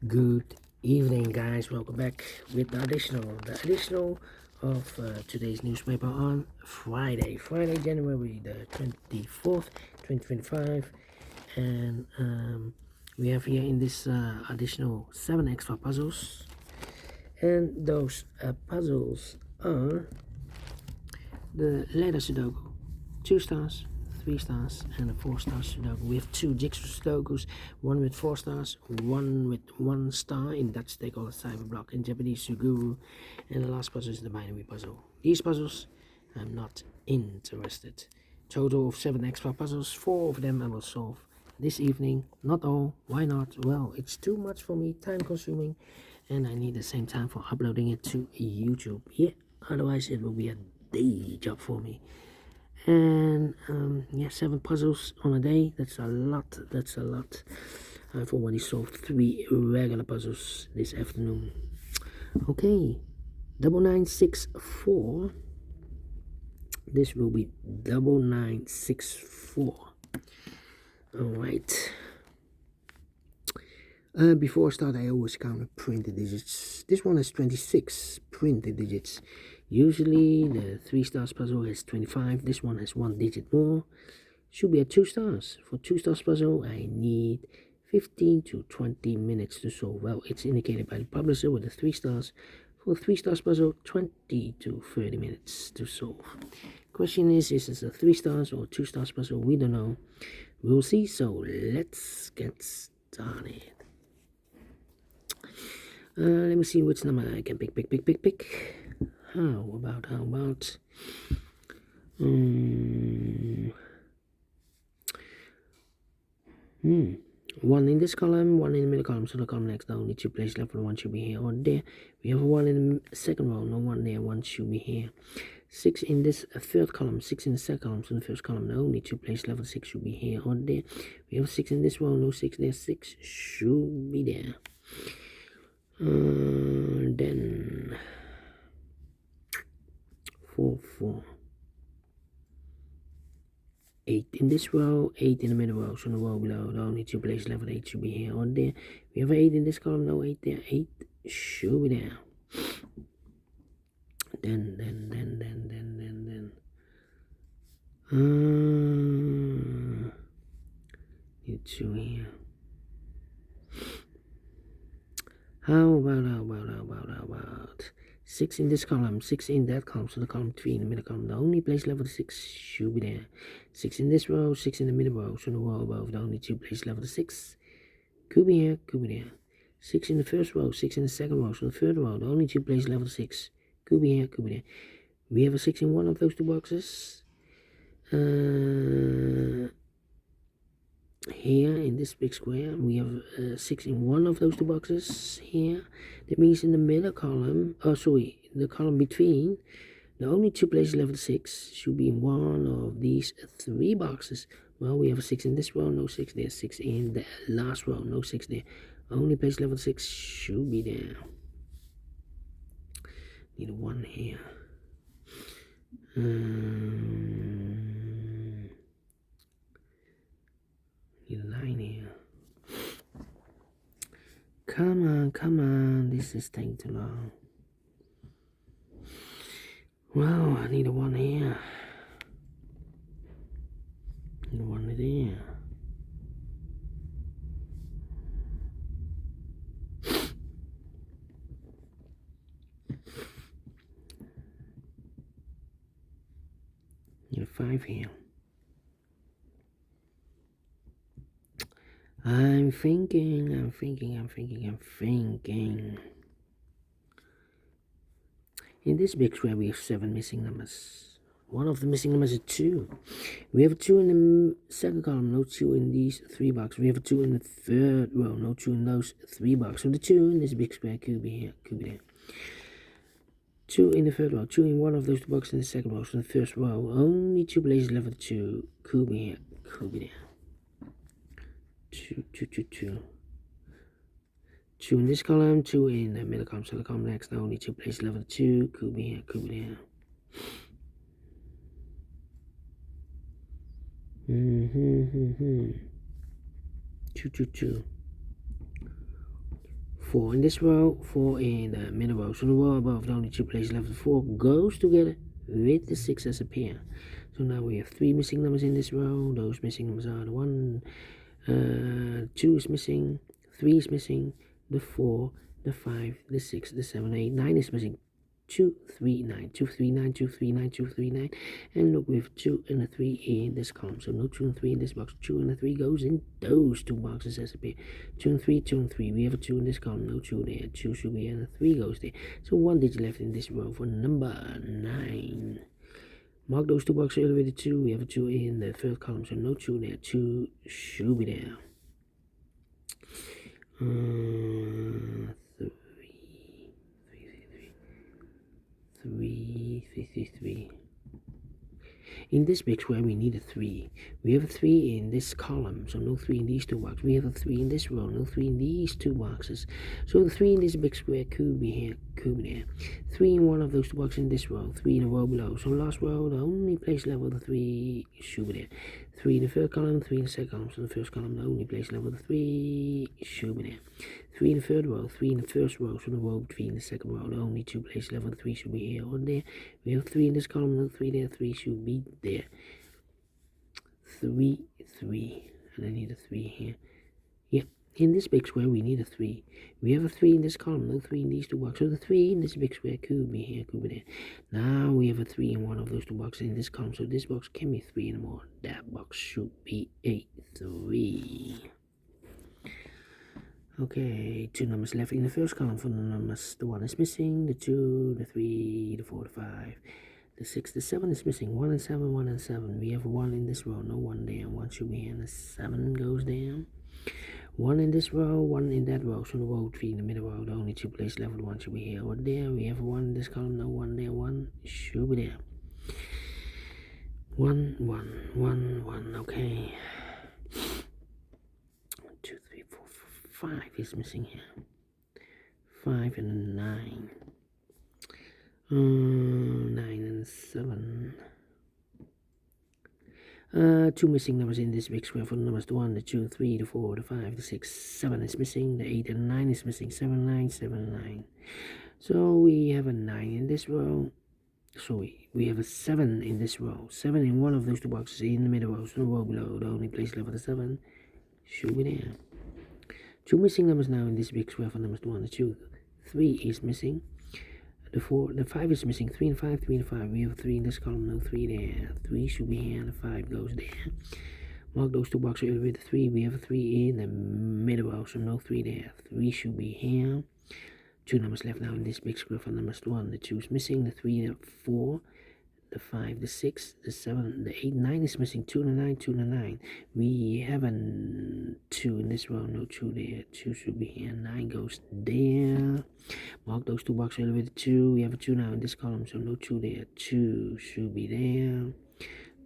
Good evening, guys. Welcome back with the additional of today's newspaper on Friday, January the 24th, 2025. And we have here in this additional 7 extra puzzles. And those puzzles are the letter Sudoku, 2 stars, 3 stars, and a 4-star Sudoku. We have 2 jigsaw Sudokus, one with 4 stars, one with 1 star. In Dutch they call it Cyberblock, in Japanese Suguru, and the last puzzle is the binary puzzle. These puzzles I'm not interested. Total of 7 extra puzzles, 4 of them I will solve this evening. Not all. Why not? Well, it's too much for me, time consuming, and I need the same time for uploading it to YouTube. Yeah, otherwise it will be a day job for me. And yeah, 7 puzzles on a day, that's a lot. I've already solved 3 regular puzzles this afternoon. Okay, 9964. This will be 9964. All right. Before I start, I always count the printed digits. This one has 26 printed digits. Usually the 3 stars puzzle has 25. This one has 1 digit more. Should be at 2 stars. For 2 stars puzzle, I need 15 to 20 minutes to solve. Well, it's indicated by the publisher with the 3 stars. For 3 stars puzzle, 20 to 30 minutes to solve. Question is this a 3 stars or 2 stars puzzle? We don't know. We'll see. So let's get started. Let me see which number I can pick. How about 1 in this column, 1 in the middle column, so the column next down, need 2 places left, 1 should be here or there. We have 1 in the second row, no 1 there, 1 should be here. 6 in this third column, 6 in the second column, so the first column, no, need 2 places left, 6 should be here or there. We have 6 in this row, no 6 there, 6 should be there. Then 4. 8 in this row, 8 in the middle row, so in the row below, the only 2 places left, 8 should be here or there. We have 8 in this column, no 8 there, 8 should be there. Then need 2 here. How about 6 in this column, 6 in that column, so the column 3 in the middle column, the only place left 6 should be there. 6 in this row, 6 in the middle row, so the row above, the only 2 places left 6 could be here, could be there. 6 in the first row, 6 in the second row, so the third row, the only 2 places left 6 could be here, could be there. We have a 6 in one of those 2 boxes. Here in this big square, we have 6 in one of those 2 boxes here. That means in the middle column, the column between, the only 2 places left 6 should be in one of these 3 boxes. Well, we have a 6 in this row, no 6 there. 6 in the last row, no 6 there. Only place level 6 should be there. Need a 1 here. Need a 9 here. Come on, this is taking too long. Well, I need a 1 here. Need a 1 there. Need a 5 here. I'm thinking. In this big square we have 7 missing numbers. One of the missing numbers is 2. We have a 2 in the second column, no 2 in these 3 boxes. We have a 2 in the third row, no 2 in those 3 boxes. So the 2 in this big square could be here, could be there. 2 in the third row, 2 in one of those 2 boxes in the second row. So in the first row, only 2 places left with 2 could be here, could be there. 2. 2 in this column, 2 in the middle column, so the column next, only 2 places left with 2 could be here, could be there. 2. 4 in this row, 4 in the middle row. So the row above, the only 2 places left, the 4 goes together with the 6 as a pair. So now we have 3 missing numbers in this row. Those missing numbers are the 1, 2 is missing, 3 is missing, the 4, the 5, the 6, the 7, 8, 9 is missing. 2, 3, 9, 2, 3, 9, 2, 3, 9, 2, 3, 9, and look, we have 2 and a 3 in this column, so no 2 and 3 in this box. 2 and a 3 goes in those 2 boxes as a pair. 2 and 3, 2 and 3, we have a 2 in this column, no 2 there, 2 should be, and a 3 goes there. So 1 digit left in this row for number 9. Mark those 2 boxes earlier with a 2, we have a 2 in the third column, so no 2 there, 2 should be there. 3. In this big square, we need a 3. We have a 3 in this column, so no 3 in these 2 boxes. We have a 3 in this row, no 3 in these 2 boxes. So the 3 in this big square could be here, could be there. 3 in one of those 2 boxes in this row, 3 in the row below. So last row, the only place left with the 3 should be there. 3 in the third column, 3 in the second column. So the first column, the only place left with the 3 should be there. 3 in the third row, 3 in the first row. So the row between the second row, the only 2 places left with the 3 should be here or there. We have 3 in this column, no 3 there, 3 should be there. 3, 3, and I need a 3 here. Yeah, in this big square we need a 3. We have a 3 in this column, no 3 in these 2 boxes. So the 3 in this big square could be here, could be there. Now we have a 3 in one of those 2 boxes in this column, so this box can be 3 anymore. That box should be a 3. Okay, 2 numbers left in the first column for the numbers. The 1 is missing, the 2, the 3, the 4, the 5. The 6, the 7 is missing. 1 and 7, 1 and 7. We have 1 in this row, no 1 there. 1 should be here, and the 7 goes down. 1 in this row, 1 in that row. So the row 3 in the middle row, the only 2 places left with 1 should be here or there. We have 1 in this column, no 1 there. 1 should be there. 1, 1, 1, 1. Okay. 1, 2, 3, 4, 5 is missing here. 5 and 9. 9 and 7. 2 missing numbers in this big square for the numbers. The 1, the 2, 3, the 4, the 5, the 6, 7 is missing. The 8 and 9 is missing. 7, 9, 7, 9. So we have a 9 in this row. So we have a 7 in this row. 7 in one of those 2 boxes in the middle row. So the row below, the only place left for the 7 should be there. 2 missing numbers now in this big square for numbers. The 1, the 2, 3 is missing. The 4, the 5 is missing. 3 and 5, 3 and 5. We have 3 in this column, no 3 there. 3 should be here, and the 5 goes there. Mark those 2 boxes with the 3. We have a 3 in the middle row, so no 3 there. 3 should be here. 2 numbers left now in this big square for numbers. 1, the 2 is missing. The 3, the 4, the 5, the 6, the 7, the 8, 9 is missing. 2 and a 9, 2 and a 9. We have a 2 in this row, no 2 there. 2 should be here. 9 goes there. Mark those 2 boxes with 2. We have a 2 now in this column, so no 2 there. 2 should be there.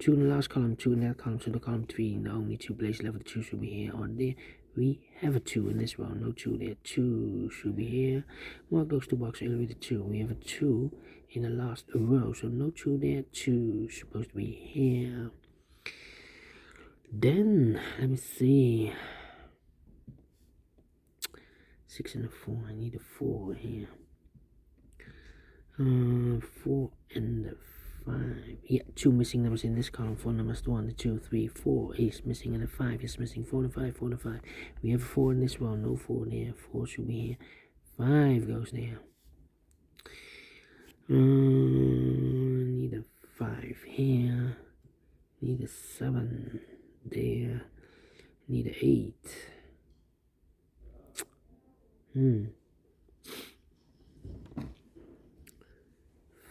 2 in the last column, 2 in that column, so the column 3, the only 2 places left, the 2 should be here or there. We have a 2 in this row, no 2 there. 2 should be here. Mark those 2 boxes with 2. We have a 2 in the last row, so no 2 there. 2 supposed to be here. Then let me see. 6 and a 4. I need a 4 here. 4 and a 5. Yeah, 2 missing numbers in this column. 4 numbers. 1, the 2, 3, 4 is missing, and the 5 is missing. 4 and 5, 4 and 5. We have a 4 in this row. No 4 there. 4 should be here. 5 goes there. Need a 5 here. Need a 7 there. Need a 8.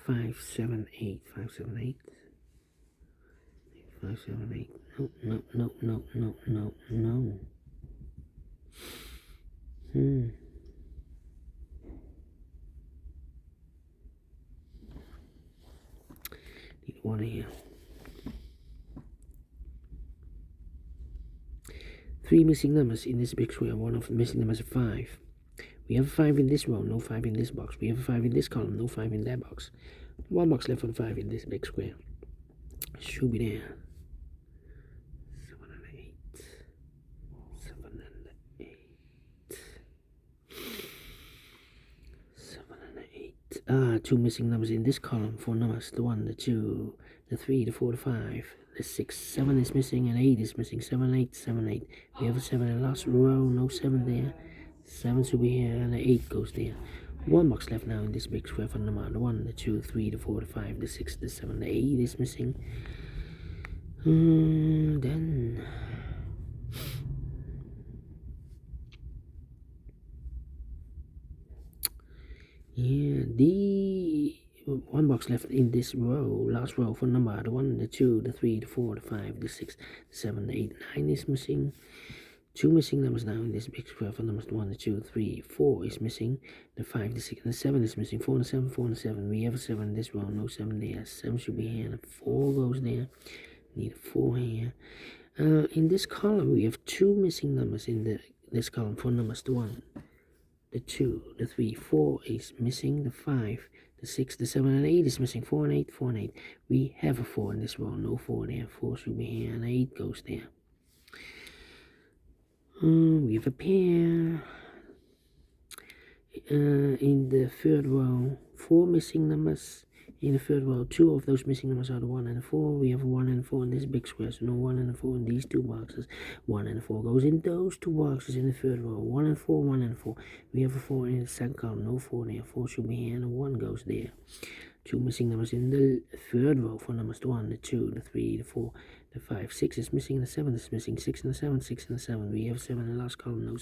5, 7, 8. 5, 7, 8. 5, 7, 8. No, no, no, no, no, no, no. Need 1 here. 3 missing numbers in this big square. 1 of the missing numbers is 5. We have a 5 in this row, no 5 in this box. We have a 5 in this column, no 5 in that box. 1 box left for the 5 in this big square. Should be there. 7 and 8. 7 and 8. Two missing numbers in this column. Four numbers: the 1, the 2, the 3, the 4, the 5, the 6. 7 is missing and 8 is missing. 7, 8, 7, 8. We have a 7 in the last row. No 7 there. 7 should be here and the 8 goes there. One box left now in this big square for number: the 1, the 2, 3, the 4, the 5, the 6, the 7, the 8 is missing. Then yeah, the one box left in this row, last row for number: the 1, the 2, the 3, the 4, the 5, the 6, the 7, the 8, 9 is missing. Two missing numbers now in this big square for numbers: the 1, the 2, 3, 4 is missing. The 5, the 6, and the 7 is missing. 4 and 7, 4 and 7. We have a 7 in this row, no 7 there. 7 should be here, and a 4 goes there. Need a 4 here. In this column, we have two missing numbers in this column for numbers: the 1, the 2, the 3, 4 is missing. The 5, the 6, the 7, and 8 is missing. 4 and 8, 4 and 8. We have a 4 in this row, no 4 there. 4 should be here, and 8 goes there. We have a pair in the third row. 4 missing numbers in the third row. 2 of those missing numbers are the 1 and the 4. We have a 1 and a 4 in this big square, so no 1 and a 4 in these two boxes. 1 and a 4 goes in those two boxes in the third row. 1 and 4, 1 and 4. We have a 4 in the second column, no 4 there. 4 should be here, and a 1 goes there. 2 missing numbers in the third row for numbers: the 1, the 2, the 3, the 4, the 5. 6 is missing, and the 7 is missing. 6 and the 7, 6 and the 7. We have 7 in the last column, no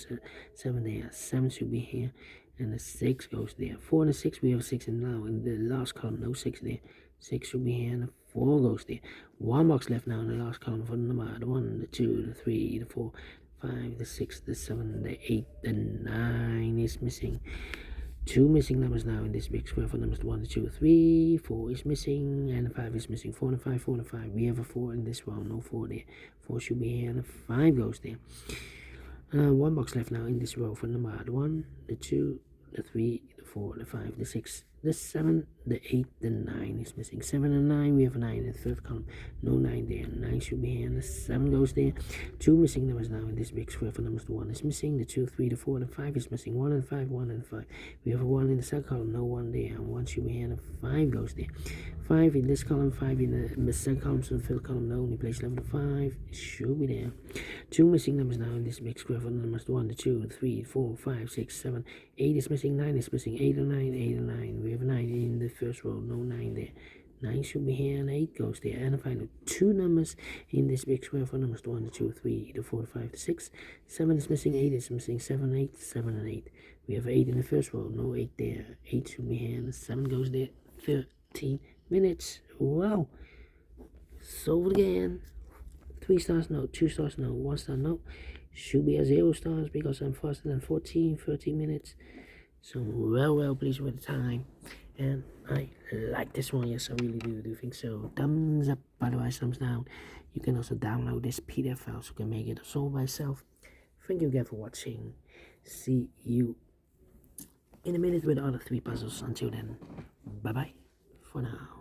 7 there. 7 should be here, and the 6 goes there. 4 and the 6, we have 6 in now in the last column, no 6 there. 6 should be here, and the 4 goes there. One box left now in the last column for the number: the 1, the 2, the 3, the 4, 5, the 6, the 7, the 8, the 9 is missing. Two missing numbers now in this big square for numbers: the 1, the 2, 3, 4 is missing, and the 5 is missing. 4 and 5, 4 and 5. We have a 4 in this row, no 4 there. 4 should be here, and the 5 goes there. One box left now in this row for number: the 1, the 2, the 3, the 4, the 5, the 6, the 7, the 8, the 9 is missing. 7 and 9, we have a 9 in the third column, no 9 there. 9 should be here, and the 7 goes there. Two missing numbers now in this big square for numbers: the 1 is missing, the 2, 3, the 4, and the 5 is missing. 1 and 5, 1 and 5. We have a 1 in the second column, no 1 there, and 1 should be here, and the 5 goes there. 5 in this column, 5 in the second column, so the third column, no. Only place left, the 5 should be there. Two missing numbers now in this big square for numbers: the 1, the 2, the 3, 4, 5, 6, 7, 8 is missing. 9 is missing. 8 and 9, 8 and 9. We have a 9 in the first row, no 9 there. 9 should be here, and 8 goes there. And the final two numbers in this big square for numbers: the 1, the 2, 3, the 4, the 5, the 6. 7 is missing. 8 is missing. 7, 8, 7 and 8. We have 8 in the first row, no 8 there. 8 should be here, and the 7 goes there. 13 minutes. Wow. Solved again. 3 stars, no. 2 stars, no. 1 star, no. Should be a 0 stars because I'm faster than 13 minutes. So well pleased with the time, and I like this one. Yes, I really do think so. Thumbs up, otherwise thumbs down. You can also download this PDF file so you can make it solve by yourself. Thank you again for watching. See you in a minute with the other 3 puzzles. Until then, bye bye for now.